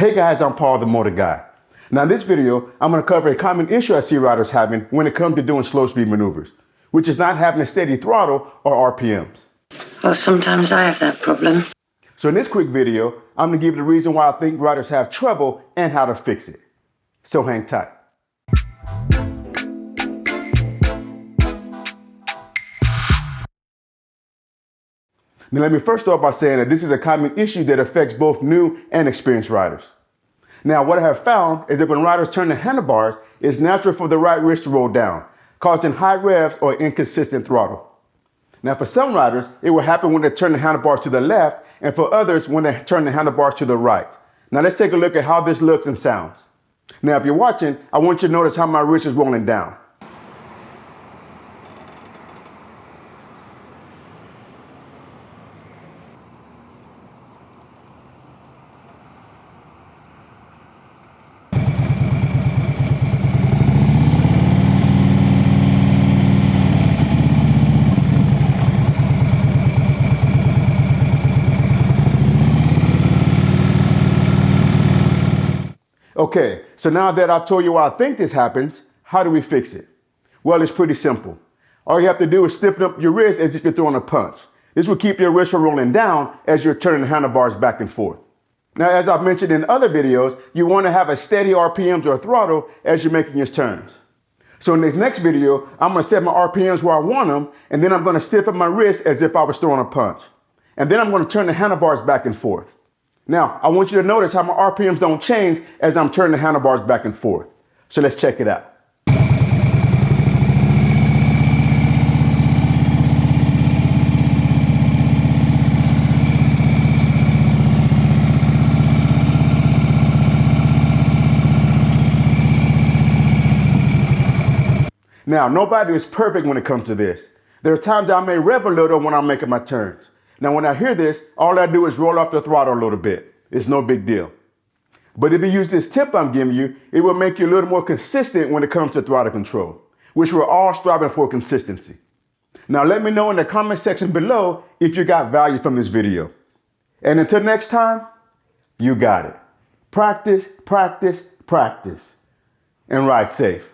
Hey guys, I'm Paul the Motor Guy. Now in this video, I'm going to cover a common issue I see riders having when it comes to doing slow speed maneuvers, which is not having a steady throttle or RPMs. Well, sometimes I have that problem. So in this quick video, I'm going to give you the reason why I think riders have trouble and how to fix it. So hang tight. Now let me first start by saying that this is a common issue that affects both new and experienced riders. Now what I have found is that when riders turn the handlebars, it's natural for the right wrist to roll down, causing high revs or inconsistent throttle. Now for some riders, it will happen when they turn the handlebars to the left, and for others when they turn the handlebars to the right. Now let's take a look at how this looks and sounds. Now if you're watching, I want you to notice how my wrist is rolling down. Okay, so now that I've told you why I think this happens, how do we fix it? Well, it's pretty simple. All you have to do is stiffen up your wrist as if you're throwing a punch. This will keep your wrist from rolling down as you're turning the handlebars back and forth. Now, as I've mentioned in other videos, you want to have a steady RPMs or throttle as you're making your turns. So in this next video, I'm going to set my RPMs where I want them, and then I'm going to stiffen my wrist as if I was throwing a punch. And then I'm going to turn the handlebars back and forth. Now, I want you to notice how my RPMs don't change as I'm turning the handlebars back and forth. So let's check it out. Now, nobody is perfect when it comes to this. There are times I may rev a little when I'm making my turns. Now, when I hear this, all I do is roll off the throttle a little bit. It's no big deal. But if you use this tip I'm giving you, it will make you a little more consistent when it comes to throttle control, which we're all striving for consistency. Now, let me know in the comment section below if you got value from this video. And until next time, you got it. Practice, practice, practice, and ride safe.